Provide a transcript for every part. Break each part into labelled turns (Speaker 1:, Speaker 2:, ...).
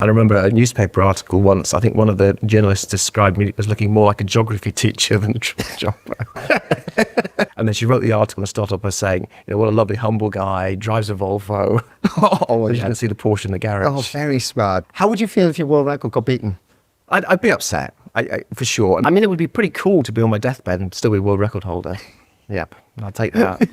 Speaker 1: I remember a newspaper article once, I think one of the journalists described me as looking more like a geography teacher than a triple jumper. And then she wrote the article and started off by saying, what a lovely, humble guy, drives a Volvo. You can see the Porsche in the garage.
Speaker 2: Oh, very smart. How would you feel if your world record got beaten?
Speaker 1: I'd be upset, for sure. I mean, it would be pretty cool to be on my deathbed and still be a world record holder. Yep, I'll take that.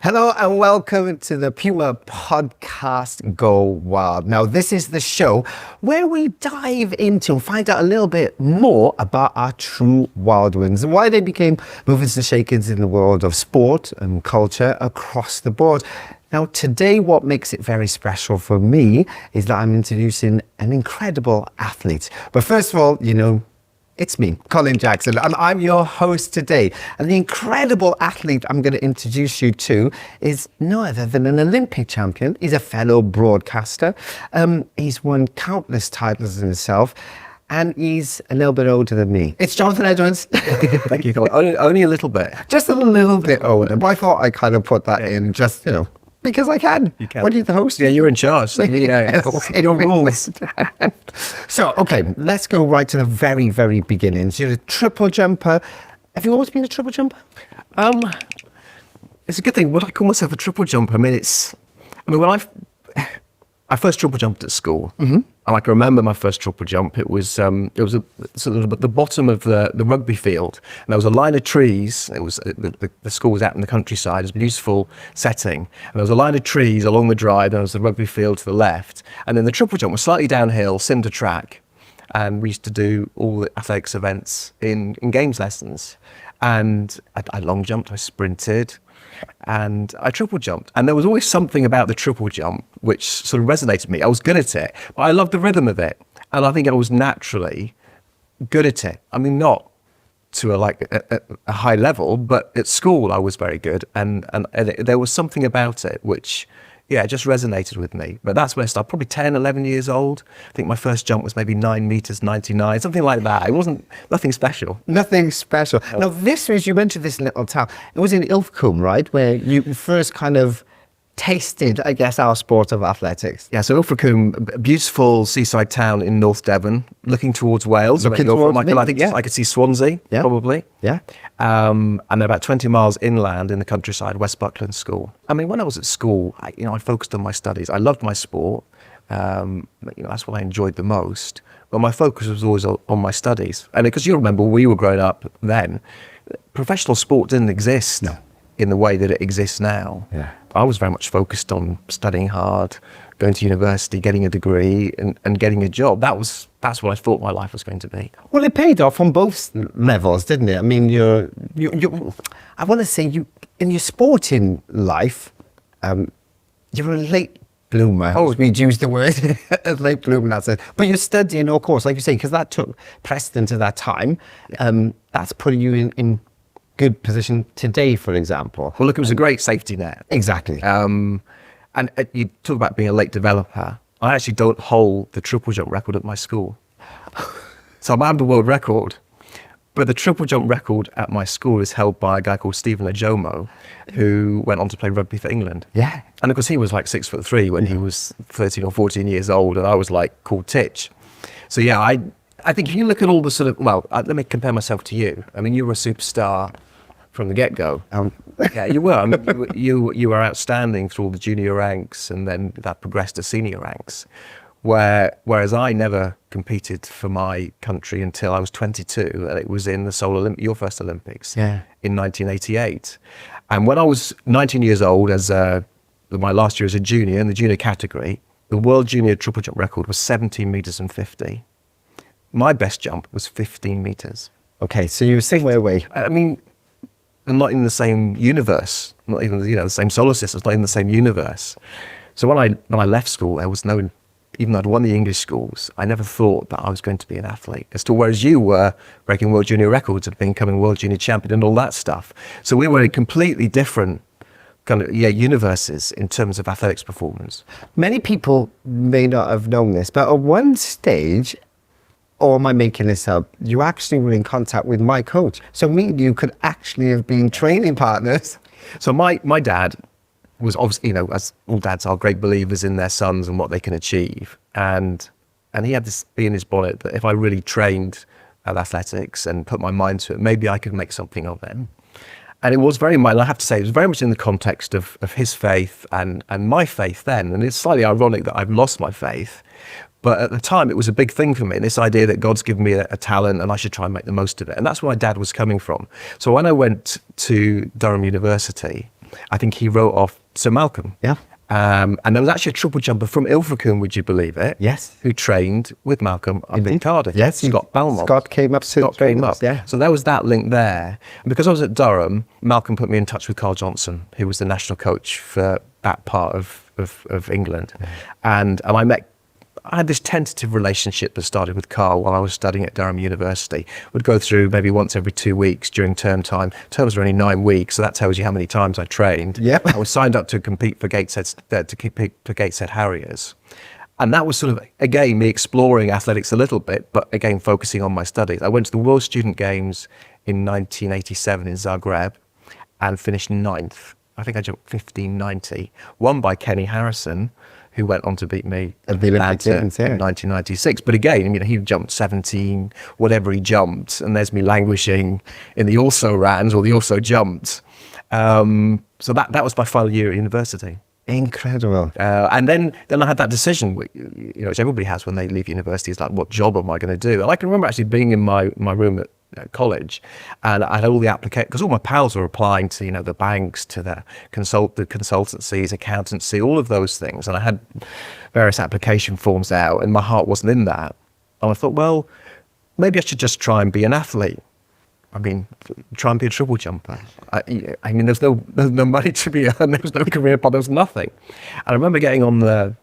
Speaker 2: Hello and welcome to the PUMA Podcast Go Wild. Now, this is the show where we dive into and find out a little bit more about our true wild ones and why they became movers and shakers in the world of sport and culture across the board. Now, today, what makes it very special for me is that I'm introducing an incredible athlete. But first of all, it's me, Colin Jackson, and I'm your host today. And the incredible athlete I'm going to introduce you to is no other than an Olympic champion. He's a fellow broadcaster. He's won countless titles himself, and he's a little bit older than me. It's Jonathan Edwards.
Speaker 1: Thank you, Colin. Only a little bit.
Speaker 2: Just a little bit older. But I thought I kind of put that in just, because I can.
Speaker 1: You can.
Speaker 2: When you're the host.
Speaker 1: Yeah, you're in charge.
Speaker 2: Yeah, it rules. So, okay, let's go right to the very, very beginning. So you're a triple jumper. Have you always been a triple jumper?
Speaker 1: It's a good thing. Would I call myself a triple jumper? When I first triple jumped at school, and I can remember my first triple jump. It was sort of at the bottom of the rugby field, and there was a line of trees. It was the school was out in the countryside. It was a beautiful setting, and there was a line of trees along the drive. And there was the rugby field to the left, and then the triple jump was slightly downhill, cinder track, and we used to do all the athletics events in games lessons. And I long jumped, I sprinted, and I triple jumped. And there was always something about the triple jump which sort of resonated with me. I was good at it, but I loved the rhythm of it. And I think I was naturally good at it. I mean, not to a high level, but at school I was very good. And there was something about it which, it just resonated with me. But that's where I started, probably 10, 11 years old. I think my first jump was maybe 9 meters, 99, something like that. It wasn't nothing special.
Speaker 2: Nothing special. Now, you mentioned this little town. It was in Ilfracombe, right, where you first kind of tasted, I guess, our sport of athletics.
Speaker 1: Yeah, so Ilfracombe, a beautiful seaside town in North Devon, looking towards Wales.
Speaker 2: I
Speaker 1: could see Swansea, probably.
Speaker 2: Yeah.
Speaker 1: And they're about 20 miles inland in the countryside, West Buckland School. I mean, when I was at school, I focused on my studies. I loved my sport. That's what I enjoyed the most. But my focus was always on my studies. And because you remember, when we were growing up then, professional sport didn't exist in the way that it exists now.
Speaker 2: Yeah.
Speaker 1: I was very much focused on studying hard, going to university, getting a degree, and getting a job. That's what I thought my life was going to be.
Speaker 2: Well, it paid off on both levels, didn't it? I mean, I want to say in your sporting life, you're a late bloomer.
Speaker 1: Oh,
Speaker 2: we'd use the word late bloomer. That's it. But you're studying, of course, like you say, because that took precedent at that time. That's putting you in good position today, for example.
Speaker 1: Well, look, it was a great safety net.
Speaker 2: Exactly.
Speaker 1: And you talk about being a late developer. I actually don't hold the triple jump record at my school. So I have the world record, but the triple jump record at my school is held by a guy called Stephen Ajomo, who went on to play rugby for England.
Speaker 2: Yeah.
Speaker 1: And of course, he was like 6'3" when he was 13 or 14 years old, and I was like called Titch. So yeah, I think if you look at all the sort of, let me compare myself to you. I mean, you were a superstar from the get-go. Yeah, you were. I mean, you were outstanding through all the junior ranks, and then that progressed to senior ranks. Whereas I never competed for my country until I was 22, and it was in the your first Olympics in 1988. And when I was 19 years old, as my last year as a junior in the junior category, the world junior triple jump record was 17 meters and 50. My best jump was 15 meters.
Speaker 2: Okay, so you were some way away.
Speaker 1: I mean, and not in the same universe, not even the same solar system, not in the same universe. So when I left school, there was no, even though I'd won the English schools, I never thought that I was going to be an athlete. As to whereas you were breaking world junior records and becoming world junior champion and all that stuff. So we were in completely different kind of universes in terms of athletics performance.
Speaker 2: Many people may not have known this, but at one stage, or am I making this up? You actually were in contact with my coach. So me and you could actually have been training partners.
Speaker 1: So my dad was obviously, as all dads are, great believers in their sons and what they can achieve. And he had this bee in his bonnet that if I really trained at athletics and put my mind to it, maybe I could make something of them. And it was very much, I have to say, it was very much in the context of his faith and my faith then. And it's slightly ironic that I've lost my faith. But at the time, it was a big thing for me, this idea that God's given me a talent and I should try and make the most of it. And that's where my dad was coming from. So when I went to Durham University, I think he wrote off Sir Malcolm.
Speaker 2: Yeah.
Speaker 1: And there was actually a triple jumper from Ilfracombe, would you believe it?
Speaker 2: Yes.
Speaker 1: Who trained with Malcolm up in Cardiff.
Speaker 2: Yes.
Speaker 1: Scott Belmont.
Speaker 2: Scott came up.
Speaker 1: Yeah. So there was that link there. And because I was at Durham, Malcolm put me in touch with Carl Johnson, who was the national coach for that part of England. And I had this tentative relationship that started with Carl while I was studying at Durham University. We'd go through maybe once every 2 weeks during term time. Terms were only 9 weeks, so that tells you how many times I trained.
Speaker 2: Yep.
Speaker 1: I was signed up to compete for Gateshead Harriers. And that was sort of, again, me exploring athletics a little bit, but again, focusing on my studies. I went to the World Student Games in 1987 in Zagreb and finished 9th. I think I jumped 1590, won by Kenny Harrison, who went on to beat me
Speaker 2: at the Olympic Games
Speaker 1: in 1996. But again, he jumped 17, whatever he jumped, and there's me languishing in the also rans or the also jumped. So that was my final year at university.
Speaker 2: Incredible.
Speaker 1: And then I had that decision, which everybody has when they leave university, is like, what job am I going to do? And I can remember actually being in my room at college, and I had all the applications, because all my pals were applying to the banks, to the consultancies, accountancy, all of those things, and I had various application forms out, and my heart wasn't in that. And I thought, well, maybe I should just try and be an athlete. I mean, try and be a triple jumper. I mean, there's no money to be earned, there was no career path, there was nothing. And I remember getting on the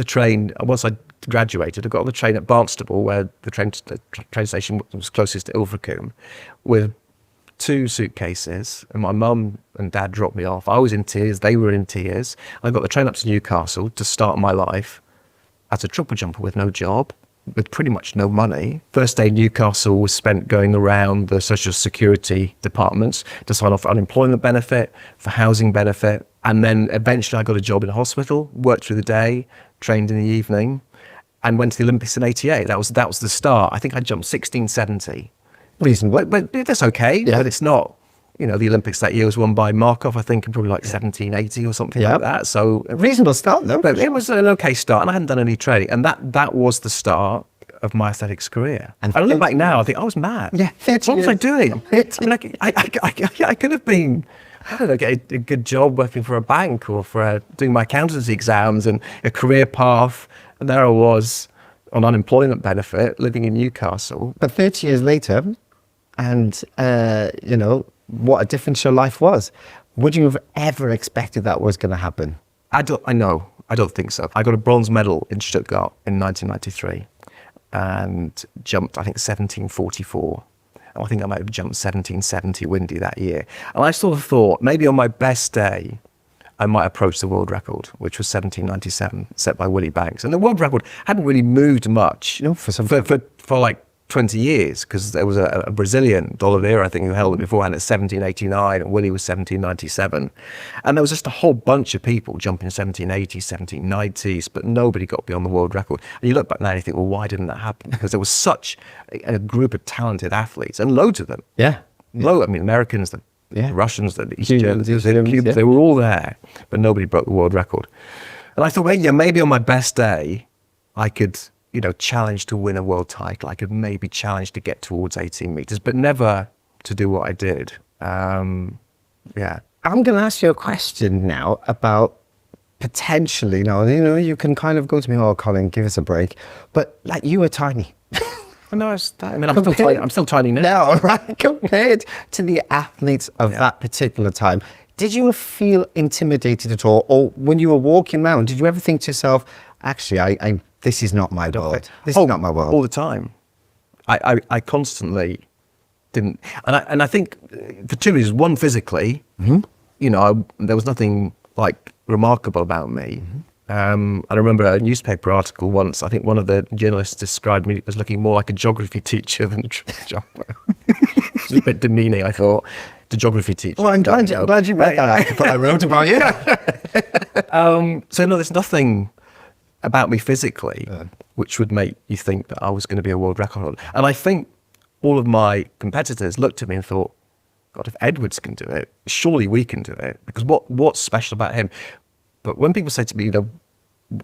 Speaker 1: train once I graduated. I got on the train at Barnstaple, where the train station was closest to Ilfracombe, with 2 suitcases, and my mum and dad dropped me off. I was in tears, they were in tears. I got the train up to Newcastle to start my life as a triple jumper with no job, with pretty much no money. First day in Newcastle was spent going around the social security departments to sign off for unemployment benefit, for housing benefit, and then eventually I got a job in a hospital, worked through the day, trained in the evening, and went to the Olympics in 88. That was the start. I think I jumped 1670.
Speaker 2: Reasonable.
Speaker 1: But that's okay.
Speaker 2: Yeah.
Speaker 1: But it's not, the Olympics that year was won by Markov, I think, in probably like 1780 or something like that. So
Speaker 2: a reasonable start, though.
Speaker 1: But it was an okay start, and I hadn't done any training. And that was the start of my athletics career. And I look back now, I think I was mad.
Speaker 2: Yeah.
Speaker 1: What was I doing? I could have been, I don't know, get a good job working for a bank or for doing my accountancy exams and a career path. And there I was on unemployment benefit, living in Newcastle.
Speaker 2: But 30 years later, and, what a difference your life was. Would you have ever expected that was going to happen?
Speaker 1: I don't think so. I got a bronze medal in Stuttgart in 1993 and jumped, I think, 1744. I think I might have jumped 1770 windy that year. And I sort of thought, maybe on my best day, I might approach the world record, which was 1797, set by Willie Banks. And the world record hadn't really moved much for like 20 years, because there was a Brazilian, D'Oliveira, I think, who held it beforehand at 1789, and Willie was 1797. And there was just a whole bunch of people jumping 1780s, 1790s, but nobody got beyond the world record. And you look back now and you think, well, why didn't that happen? Because there was such a group of talented athletes, and loads of them.
Speaker 2: Yeah.
Speaker 1: Americans, the Russians, the East Germans, the Cubans, they were all there, but nobody broke the world record. And I thought, well, maybe on my best day, I could, challenge to win a world title. I could maybe challenge to get towards 18 meters, but never to do what I did.
Speaker 2: I'm going to ask you a question now about potentially, you can kind of go to me, oh, Colin, give us a break. But like, you were tiny.
Speaker 1: I'm still tiny now.
Speaker 2: Now, right? Compared to the athletes of that particular time, did you feel intimidated at all? Or when you were walking around, did you ever think to yourself, actually, this is not my world. This is not my world.
Speaker 1: All the time. I constantly didn't. And I think for 2 reasons. One, physically, there was nothing like remarkable about me. I remember a newspaper article once. I think one of the journalists described me as looking more like a geography teacher than a triple jumper. It was a bit demeaning, I thought. to geography teaching.
Speaker 2: Well, I'm glad you read that. I wrote about you.
Speaker 1: So no, there's nothing about me physically which would make you think that I was going to be a world record holder. And I think all of my competitors looked at me and thought, God, if Edwards can do it, surely we can do it. Because what's special about him? But when people say to me, you know,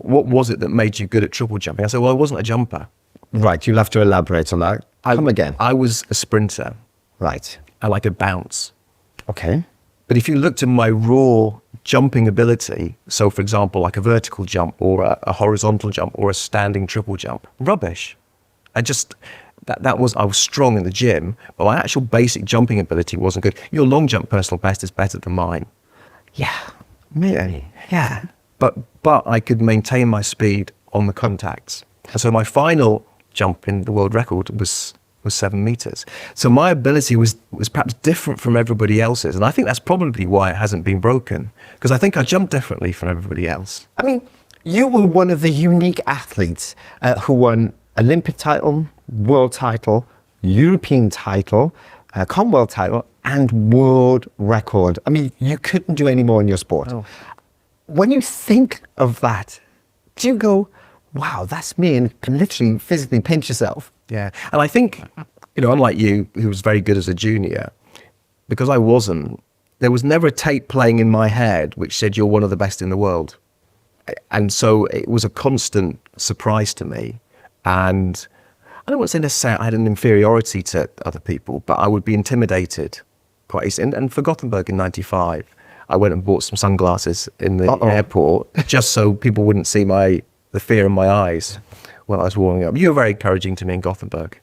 Speaker 1: what was it that made you good at triple jumping? I say, well, I wasn't a jumper.
Speaker 2: Right, you'll have to elaborate on that. Come again.
Speaker 1: I was a sprinter.
Speaker 2: Right.
Speaker 1: I could bounce.
Speaker 2: Okay.
Speaker 1: But if you looked at my raw jumping ability, so for example, like a vertical jump or a horizontal jump or a standing triple jump, rubbish. I was strong in the gym, but my actual basic jumping ability wasn't good. Your long jump personal best is better than mine.
Speaker 2: Yeah, maybe. Yeah.
Speaker 1: But I could maintain my speed on the contacts. And so my final jump in the world record was 7 meters. So my ability was perhaps different from everybody else's. And I think that's probably why it hasn't been broken, because I think I jumped differently from everybody else.
Speaker 2: I mean, you were one of the unique athletes who won Olympic title, world title, European title, Commonwealth title, and world record. I mean, you couldn't do any more in your sport.
Speaker 1: Oh.
Speaker 2: When you think of that, do you go, wow, that's me, and can literally physically pinch yourself?
Speaker 1: Yeah. And I think, you know, unlike you, who was very good as a junior, because I wasn't, there was never a tape playing in my head which said you're one of the best in the world. And so it was a constant surprise to me. And I don't want to say necessarily I had an inferiority to other people, but I would be intimidated quite easily. And for Gothenburg in 95, I went and bought some sunglasses in the airport just so people wouldn't see the fear in my eyes when I was warming up. You were very encouraging to me in Gothenburg.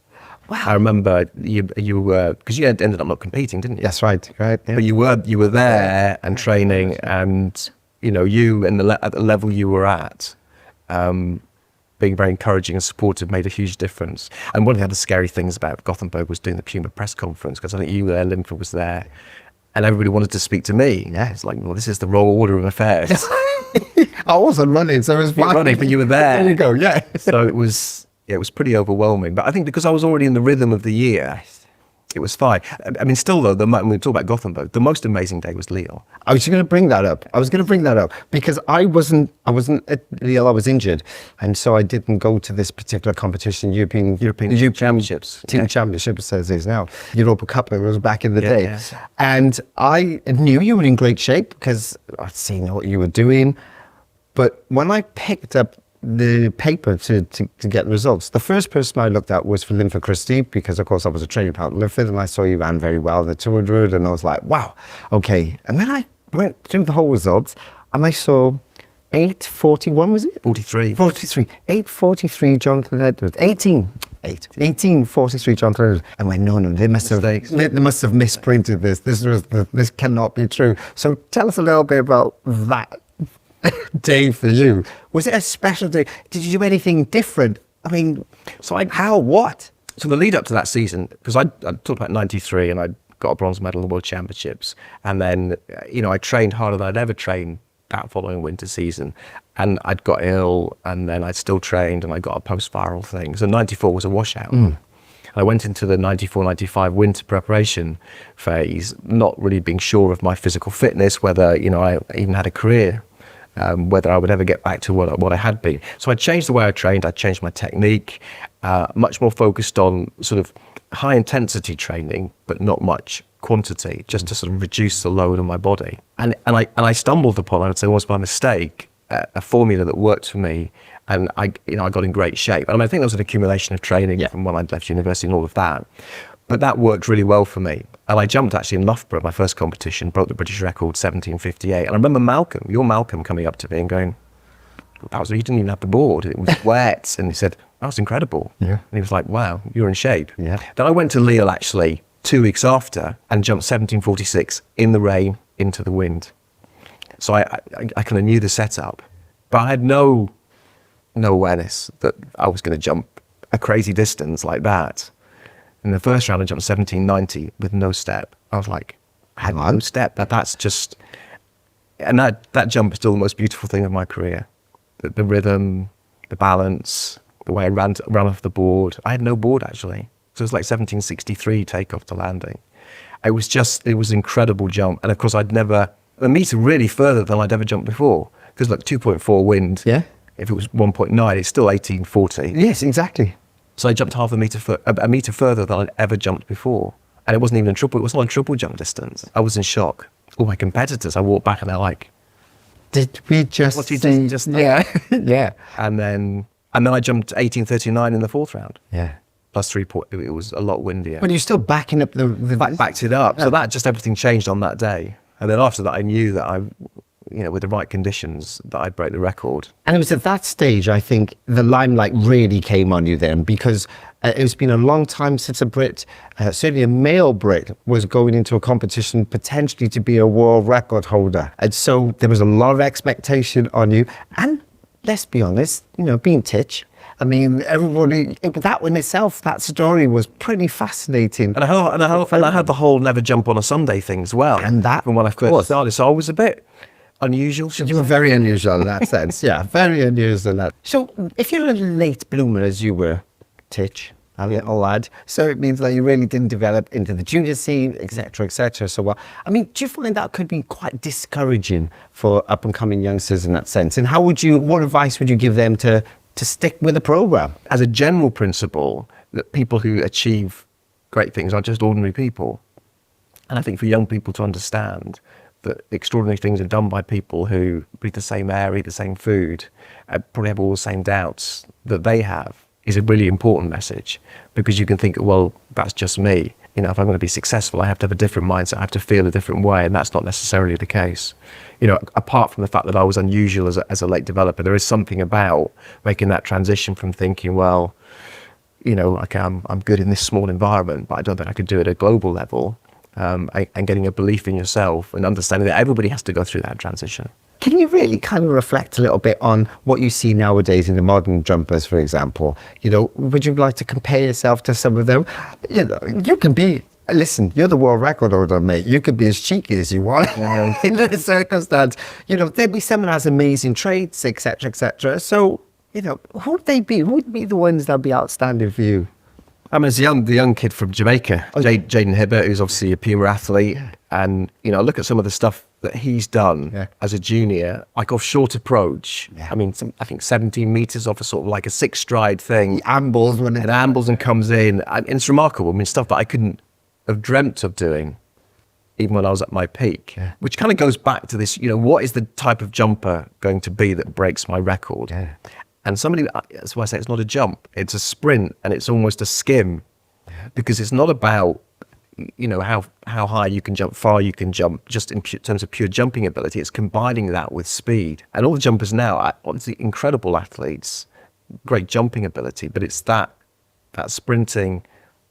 Speaker 2: Wow.
Speaker 1: I remember you were, because you ended up not competing, didn't you?
Speaker 2: That's right. Yeah.
Speaker 1: But you were there and training, and you know, you and at the level you were at, being very encouraging and supportive made a huge difference. And one of the other scary things about Gothenburg was doing the PUMA press conference, because I think you were there, Linford was there, and everybody wanted to speak to me. Yeah, it's like, well, this is the wrong order of affairs.
Speaker 2: I wasn't running, so it was fine.
Speaker 1: Running, but you were there.
Speaker 2: There you go, yeah.
Speaker 1: So it was pretty overwhelming. But I think because I was already in the rhythm of the year, it was fine. I mean, still though, when we talk about Gothenburg, the most amazing day was Lille.
Speaker 2: I was going to bring that up. Because I wasn't at Lille, I was injured. And so I didn't go to this particular competition, European
Speaker 1: Championships.
Speaker 2: Team Championship, as it is now. Europa Cup, it was back in the day.
Speaker 1: Yeah.
Speaker 2: And I knew you were in great shape because I'd seen what you were doing. But when I picked up the paper to get results, the first person I looked at was for Linford Christie, because of course I was a training partner at Linford, and I saw you ran very well in the 200, and I was like, wow, okay. And then I went through the whole results, and I saw 8:41, was it?
Speaker 1: 43.
Speaker 2: 8:43 Jonathan Edwards. 18:43 Jonathan Edwards. And I went, no, they must have misprinted this. This cannot be true. So tell us a little bit about that day for you. Was it a special day? Did you do anything different? I mean, what?
Speaker 1: So the lead up to that season, because I talked about 93 and I got a bronze medal in the World Championships. And then, you know, I trained harder than I'd ever trained that following winter season. And I'd got ill, and then I'd still trained, and I got a post-viral thing. So 94 was a washout. I went into the 94-95 winter preparation phase, not really being sure of my physical fitness, whether, you know, I even had a career. Whether I would ever get back to what I had been. So I changed the way I trained, I changed my technique, much more focused on sort of high intensity training, but not much quantity, just to sort of reduce the load on my body. And I stumbled upon, I would say almost by mistake, a formula that worked for me, and I got in great shape. And I think there was an accumulation of training from when I'd left university and all of that. But that worked really well for me. And I jumped actually in Loughborough, my first competition, broke the British record, 17:58. And I remember Malcolm coming up to me and going, you didn't even have the board. It was wet. And he said, that was incredible. Yeah. And he was like, wow, you're in shape. Yeah. Then I went to Lille actually 2 weeks after and jumped 17:46 in the rain, into the wind. So I kind of knew the setup, but I had no awareness that I was going to jump a crazy distance like that. In the first round, I jumped 17:90 with no step. I was like, I had no step. That's just, and that jump is still the most beautiful thing of my career. The rhythm, the balance, the way I ran off the board. I had no board actually. So it was like 17:63 takeoff to landing. It was an incredible jump. And of course, a meter really further than I'd ever jumped before. Because look, 2.4 wind.
Speaker 2: Yeah.
Speaker 1: If it was 1.9, it's still 1840.
Speaker 2: Yes, exactly.
Speaker 1: So I jumped half a meter further than I'd ever jumped before. And it wasn't even it was not a triple jump distance. I was in shock. All my competitors, I walked back and they're like,
Speaker 2: did we just
Speaker 1: what did
Speaker 2: see?
Speaker 1: you just
Speaker 2: Yeah. Yeah.
Speaker 1: And then I jumped 1839 in the fourth round.
Speaker 2: Yeah.
Speaker 1: Plus 3 point. It was a lot windier.
Speaker 2: But you're still backing up the
Speaker 1: Backed it up. So that just everything changed on that day. And then after that, I knew that with the right conditions, that I'd break the record.
Speaker 2: And it was at that stage, I think, the limelight really came on you then, because it's been a long time since a Brit, certainly a male Brit, was going into a competition potentially to be a world record holder. And so there was a lot of expectation on you. And let's be honest, being Titch, I mean, everybody, that in itself, that story was pretty fascinating.
Speaker 1: And I had the whole never jump on a Sunday thing as well.
Speaker 2: And that,
Speaker 1: from when I first started. So I was a bit unusual.
Speaker 2: You were very unusual in that sense. Yeah, very unusual in that. So if you're a late bloomer, as you were, Titch, a little lad, so it means that you really didn't develop into the junior scene, etc., etc. So, do you find that could be quite discouraging for up-and-coming youngsters in that sense? And what advice would you give them to stick with the program?
Speaker 1: As a general principle, that people who achieve great things are just ordinary people. And I think for young people to understand that extraordinary things are done by people who breathe the same air, eat the same food, probably have all the same doubts that they have, is a really important message. Because you can think, well, that's just me. If I'm going to be successful, I have to have a different mindset. I have to feel a different way, and that's not necessarily the case. Apart from the fact that I was unusual as a late developer, there is something about making that transition from thinking, well, okay, I'm good in this small environment, but I don't think I could do it at a global level. And getting a belief in yourself and understanding that everybody has to go through that transition.
Speaker 2: Can you really kind of reflect a little bit on what you see nowadays in the modern jumpers, for example? Would you like to compare yourself to some of them? You can be, listen, you're the world record holder, mate. You could be as cheeky as you want in this circumstance. There'd be someone who has amazing traits, etc., etc. So, who would they be? Who would be the ones that'd be outstanding for you?
Speaker 1: As the young kid from Jamaica, Jaden Hibbert, who's obviously a PUMA athlete, and look at some of the stuff that he's done as a junior, like off short approach. Yeah. I think 17 meters off a sort of like a 6-stride thing.
Speaker 2: He ambles
Speaker 1: and comes in, and it's remarkable. Stuff that I couldn't have dreamt of doing, even when I was at my peak. Yeah. Which kind of goes back to this. What is the type of jumper going to be that breaks my record? Yeah. And that's why I say it's not a jump, it's a sprint, and it's almost a skim, because it's not about, how high you can jump, far you can jump, just in terms of pure jumping ability. It's combining that with speed. And all the jumpers now are obviously incredible athletes, great jumping ability, but it's that sprinting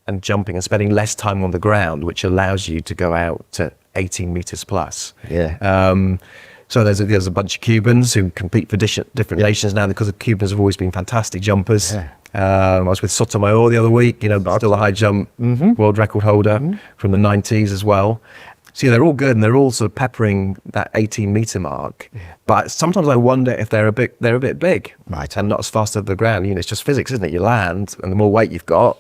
Speaker 1: and jumping and spending less time on the ground, which allows you to go out to 18 meters plus.
Speaker 2: Yeah.
Speaker 1: So there's a bunch of Cubans who compete for different nations now, because the Cubans have always been fantastic jumpers. Yeah. I was with Sotomayor the other week, still a high jump world record holder from the 90s as well. So they're all good, and they're all sort of peppering that 18 meter mark. Yeah. But sometimes I wonder if they're a bit big,
Speaker 2: right,
Speaker 1: and not as fast as the ground. It's just physics, isn't it? You land, and the more weight you've got,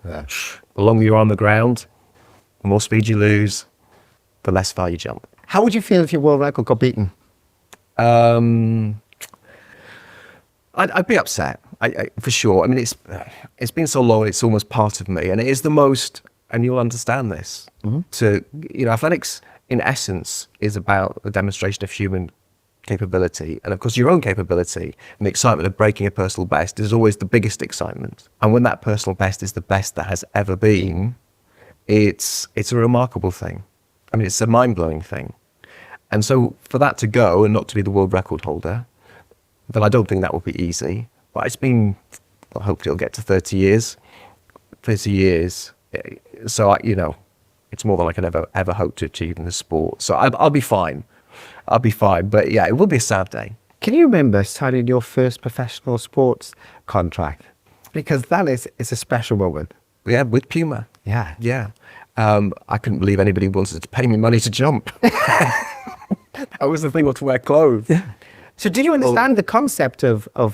Speaker 1: the longer you're on the ground, the more speed you lose, the less far you jump.
Speaker 2: How would you feel if your world record got beaten?
Speaker 1: I'd be upset, for sure. It's been so long, it's almost part of me, and it is the most. And you'll understand this. Athletics, in essence, is about the demonstration of human capability, and of course, your own capability. And the excitement of breaking a personal best is always the biggest excitement. And when that personal best is the best that has ever been, it's a remarkable thing. It's a mind-blowing thing. And so for that to go and not to be the world record holder, then I don't think that would be easy. But it's been, hopefully it'll get to 30 years. 30 years. So, it's more than I can ever hope to achieve in the sport. So I'll be fine. I'll be fine. But yeah, it will be a sad day.
Speaker 2: Can you remember signing your first professional sports contract? Because that is a special moment.
Speaker 1: Yeah, with PUMA.
Speaker 2: Yeah.
Speaker 1: Yeah. I couldn't believe anybody wanted to pay me money to jump. That was the thing, or to wear clothes.
Speaker 2: Yeah. So did you understand the concept of a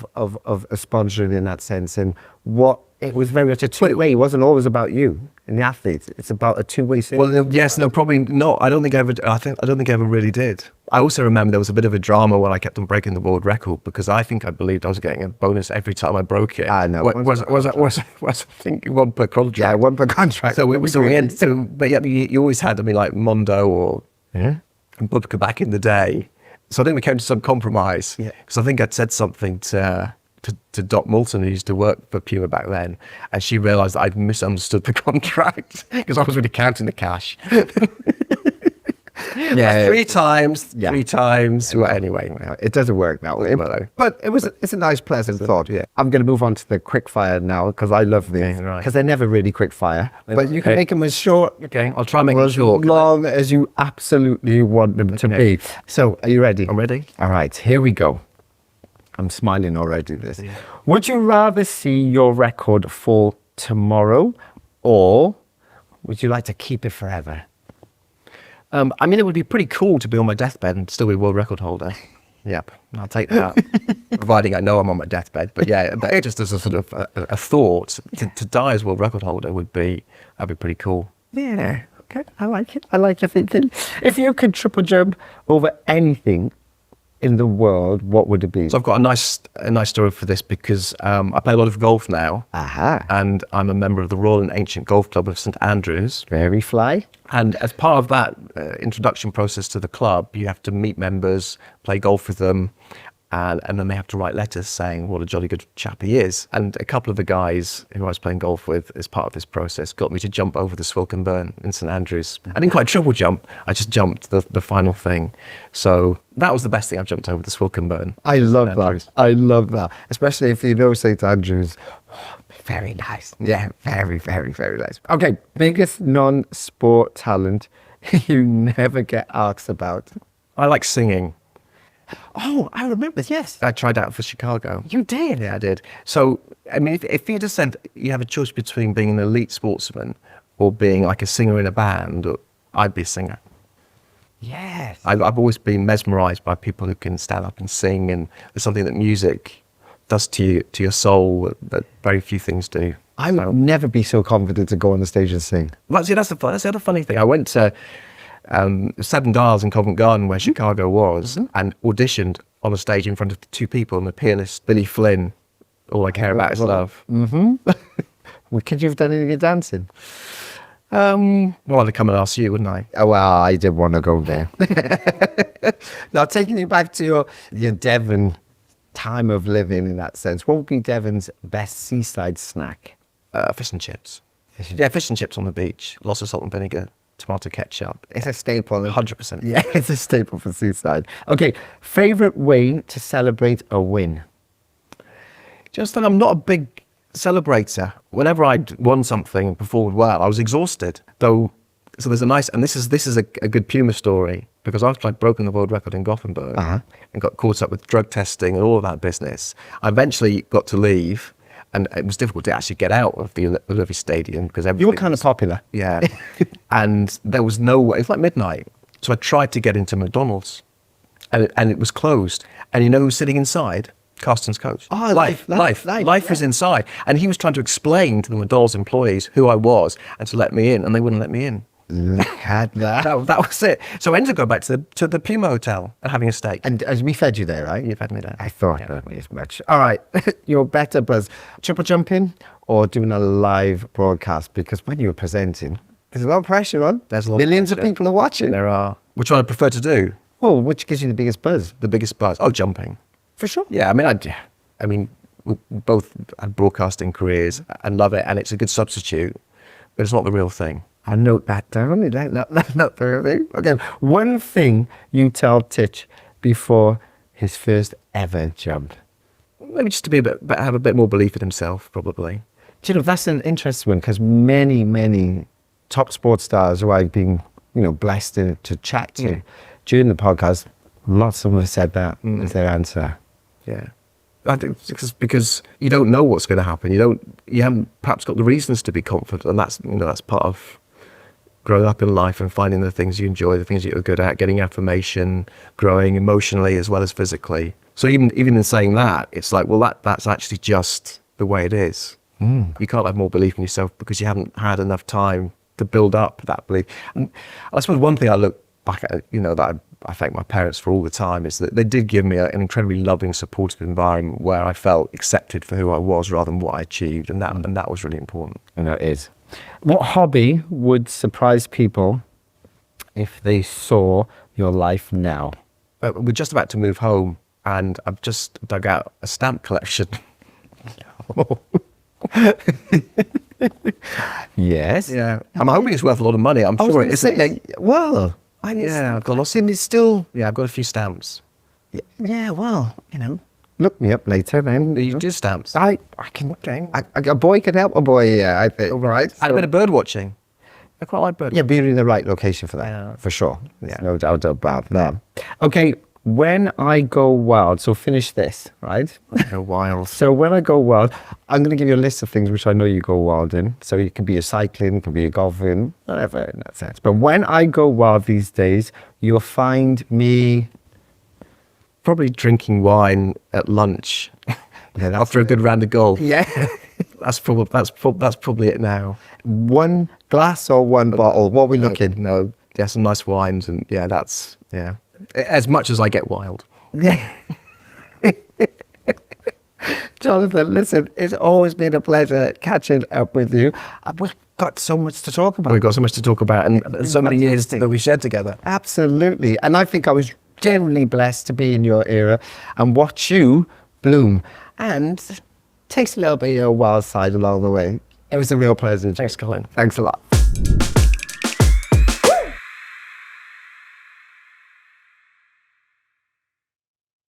Speaker 2: sponsoring in that sense, and what it was very much a two-way? It wasn't always about you and the athletes. It's about a two-way thing.
Speaker 1: Well, yes, no, probably not. I don't think I ever really did. I also remember there was a bit of a drama when I kept on breaking the world record because I think I believed I was getting a bonus every time I broke it.
Speaker 2: I know.
Speaker 1: Was I think one per contract?
Speaker 2: Yeah, one per contract.
Speaker 1: So it was but yeah, you always had, I mean, like Mondo or Bubka back in the day. So I think we came to some compromise.
Speaker 2: Yeah.
Speaker 1: Because I think I'd said something to Doc Moulton, who used to work for Puma back then, and she realised that I'd misunderstood the contract because I was really counting the cash.
Speaker 2: Yeah,
Speaker 1: three times. Well, anyway,
Speaker 2: it doesn't work that way. But it's a nice, pleasant thought. Yeah. I'm going to move on to the Quickfire now because I love these.
Speaker 1: Right.
Speaker 2: Because they're never really Quickfire. But you can make them as short.
Speaker 1: Okay, I'll try and make
Speaker 2: or
Speaker 1: it
Speaker 2: as
Speaker 1: short.
Speaker 2: long as you absolutely want them to be. So, are you ready?
Speaker 1: I'm ready.
Speaker 2: All right, here we go. I'm smiling already. Would you rather see your record fall tomorrow, or would you like to keep it forever?
Speaker 1: I mean, it would be pretty cool to be on my deathbed and still be world record holder. Yep, I'll take that, providing I know I'm on my deathbed. But yeah, just as a sort of a thought, to die as world record holder that'd be pretty cool.
Speaker 2: Yeah, okay, I like it. I like it. If you could triple jump over anything in the world, what would it be?
Speaker 1: So I've got a nice story for this because I play a lot of golf now, and I'm a member of the Royal and Ancient Golf Club of St Andrews.
Speaker 2: Very fly.
Speaker 1: And as part of that introduction process to the club, you have to meet members, play golf with them, and then they have to write letters saying what a jolly good chap he is. And a couple of the guys who I was playing golf with as part of this process got me to jump over the Swilcan Burn in St Andrews. I didn't quite triple jump, I just jumped the final thing. So that was the best thing. I've jumped over the Swilcan Burn.
Speaker 2: I love that. I love that. Especially if you know St Andrews. Very nice. Yeah, very, very, very nice. Okay, biggest non-sport talent you never get asked about.
Speaker 1: I like singing.
Speaker 2: Oh, I remember, yes.
Speaker 1: I tried out for Chicago.
Speaker 2: You did?
Speaker 1: Yeah, I did. So, I mean, if you just said you have a choice between being an elite sportsman or being like a singer in a band, I'd be a singer.
Speaker 2: Yes.
Speaker 1: I've always been mesmerized by people who can stand up and sing, and there's something that music does to your soul that very few things do.
Speaker 2: I would never be so confident to go on the stage and sing.
Speaker 1: That's the other funny thing. I went to Seven Dials in Covent Garden, where Chicago was, and auditioned on a stage in front of two people, and the pianist Billy Flynn. All I care about is love.
Speaker 2: Mm-hmm. Well, could you have done any dancing?
Speaker 1: Well, I'd come and ask you, wouldn't I?
Speaker 2: Oh, well, I did want to go there. Now, taking you back to your Devon time of living in that sense, what would be Devon's best seaside snack?
Speaker 1: Fish and chips. Yeah, fish and chips on the beach. Lots of salt and vinegar, tomato ketchup.
Speaker 2: It's a staple.
Speaker 1: 100%.
Speaker 2: Yeah, it's a staple for seaside. Okay, favorite way to celebrate a win?
Speaker 1: Just that I'm not a big celebrator. Whenever I'd won something and performed well, I was exhausted. So there's a nice, and this is a good Puma story, because after I'd broken the world record in Gothenburg and got caught up with drug testing and all of that business, I eventually got to leave, and it was difficult to actually get out of the Olympic Stadium because everything.
Speaker 2: You were kind of popular.
Speaker 1: Yeah. And there was no way. It's like midnight. So I tried to get into McDonald's, and it was closed. And you know who's sitting inside? Carsten's coach.
Speaker 2: Oh,
Speaker 1: Life was inside. And he was trying to explain to the McDonald's employees who I was and to let me in, and they wouldn't let me in.
Speaker 2: Look at that.
Speaker 1: That was it. So I ended up going back to the Puma Hotel and having a steak.
Speaker 2: And as we fed you there, right?
Speaker 1: You fed me there.
Speaker 2: I thought as much. All right, you're better, Buzz. Triple jumping or doing a live broadcast? Because when you were presenting, there's a lot of pressure on.
Speaker 1: There's a lot
Speaker 2: Millions
Speaker 1: of pressure.
Speaker 2: of people are watching.
Speaker 1: There are. Which one I prefer to do?
Speaker 2: Well, which gives you the biggest buzz?
Speaker 1: The biggest buzz? Oh, jumping.
Speaker 2: For sure.
Speaker 1: Yeah, I mean, we both had broadcasting careers and love it, and it's a good substitute, but it's not the real thing.
Speaker 2: I note that down. Not the real thing. Okay, one thing you tell Titch before his first ever jump.
Speaker 1: Maybe just to have a bit more belief in himself, probably.
Speaker 2: Do you know, that's an interesting one, because many top sports stars who I've been, blessed to chat to during the podcast, lots of them have said that as their answer.
Speaker 1: Yeah. I think it's because you don't know what's going to happen. You haven't perhaps got the reasons to be confident, and that's part of growing up in life and finding the things you enjoy, the things that you're good at, getting affirmation, growing emotionally as well as physically. So even in saying that, it's like, well, that's actually just the way it is. You can't have more belief in yourself because you haven't had enough time to build up that belief. And I suppose one thing I look back at, that I thank my parents for all the time, is that they did give me an incredibly loving, supportive environment where I felt accepted for who I was rather than what I achieved, and that was really important.
Speaker 2: And it is. What hobby would surprise people if they saw your life now?
Speaker 1: We're just about to move home, and I've just dug out a stamp collection.
Speaker 2: Yes.
Speaker 1: Yeah, I'm hoping it's worth a lot of money. I'm sure it is.
Speaker 2: Well,
Speaker 1: I've got lots. It's still. Yeah, I've got a few stamps.
Speaker 2: Yeah, well, look me up later then.
Speaker 1: You do stamps.
Speaker 2: I can. Okay. A boy can help a boy. Yeah, I think.
Speaker 1: All right. And a bit of bird watching. I quite like bird.
Speaker 2: Yeah, be in the right location for that.
Speaker 1: Yeah.
Speaker 2: For sure. Yeah, no doubt about that. Okay, when I go wild, so finish this, right?
Speaker 1: Go wild.
Speaker 2: So when I go wild, I'm going to give you a list of things which I know you go wild in. So it can be a cycling, it can be a golfing, whatever in that sense. But when I go wild these days, you'll find me
Speaker 1: Probably drinking wine at lunch.
Speaker 2: Yeah,
Speaker 1: After a good round of golf.
Speaker 2: Yeah.
Speaker 1: That's probably it now.
Speaker 2: One glass or one bottle? What are we looking?
Speaker 1: No, yeah, some nice wines, and that's as much as I get wild.
Speaker 2: Yeah. Jonathan, listen, it's always been a pleasure catching up with you. We've got so much to talk about.
Speaker 1: We've got so much to talk about, and so many years that we shared together.
Speaker 2: Absolutely. And I think I was genuinely blessed to be in your era and watch you bloom. And taste a little bit of your wild side along the way. It was a real pleasure.
Speaker 1: Thanks, Colin.
Speaker 2: Thanks a lot.